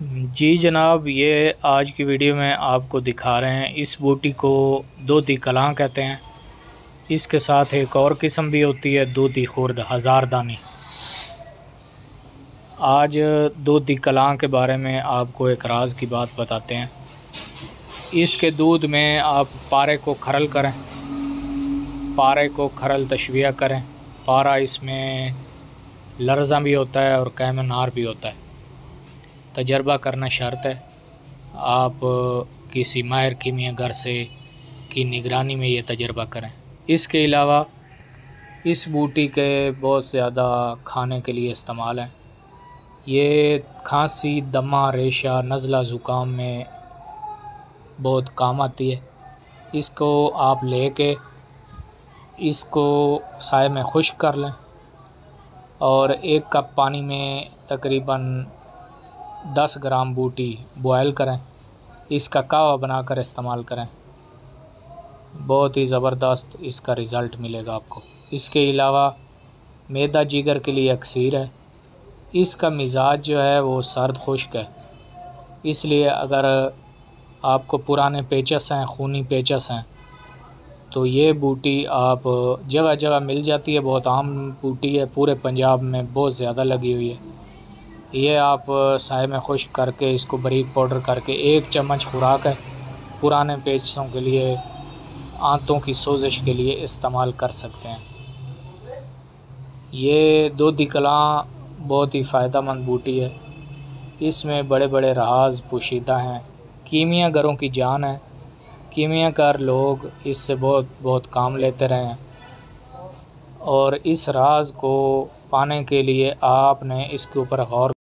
जी जनाब, ये आज की वीडियो में आपको दिखा रहे हैं। इस बूटी को दूधी कलां कहते हैं। इसके साथ एक और किस्म भी होती है, दूधी खुर्द हज़ारदानी। आज दूधी कलां के बारे में आपको एक राज की बात बताते हैं। इसके दूध में आप पारे को खरल करें, पारे को खरल तशविया करें। पारा इसमें लर्ज़ा भी होता है और कैमनार भी होता है। तजर्बा करना शर्त है। आप किसी माहिर कीमियागर से की निगरानी में ये तजर्बा करें। इसके अलावा इस बूटी के बहुत ज़्यादा खाने के लिए इस्तेमाल हैं। ये खांसी, दमा, रेशा, नज़ला, ज़ुकाम में बहुत काम आती है। इसको आप लेके इसको साए में खुश्क कर लें और 1 कप पानी में तकरीबन 10 ग्राम बूटी बॉयल करें। इसका कावा बनाकर इस्तेमाल करें। बहुत ही ज़बरदस्त इसका रिज़ल्ट मिलेगा आपको। इसके अलावा मैदा जिगर के लिए अक्सीर है। इसका मिजाज जो है वो सर्द खुश्क है, इसलिए अगर आपको पुराने पेचस हैं, खूनी पेचस हैं, तो ये बूटी आप जगह जगह मिल जाती है। बहुत आम बूटी है, पूरे पंजाब में बहुत ज़्यादा लगी हुई है। ये आप साए में खुश्क करके इसको बारीक पाउडर करके 1 चम्मच खुराक है, पुराने पेचों के लिए, आंतों की सोजिश के लिए इस्तेमाल कर सकते हैं। ये दूधी कलां बहुत ही फ़ायदेमंद बूटी है। इसमें बड़े बड़े राज पोशीदा हैं। कीमियागरों की जान है। कीमियागर लोग इससे बहुत काम लेते रहे हैं और इस राज को पाने के लिए आपने इसके ऊपर गौर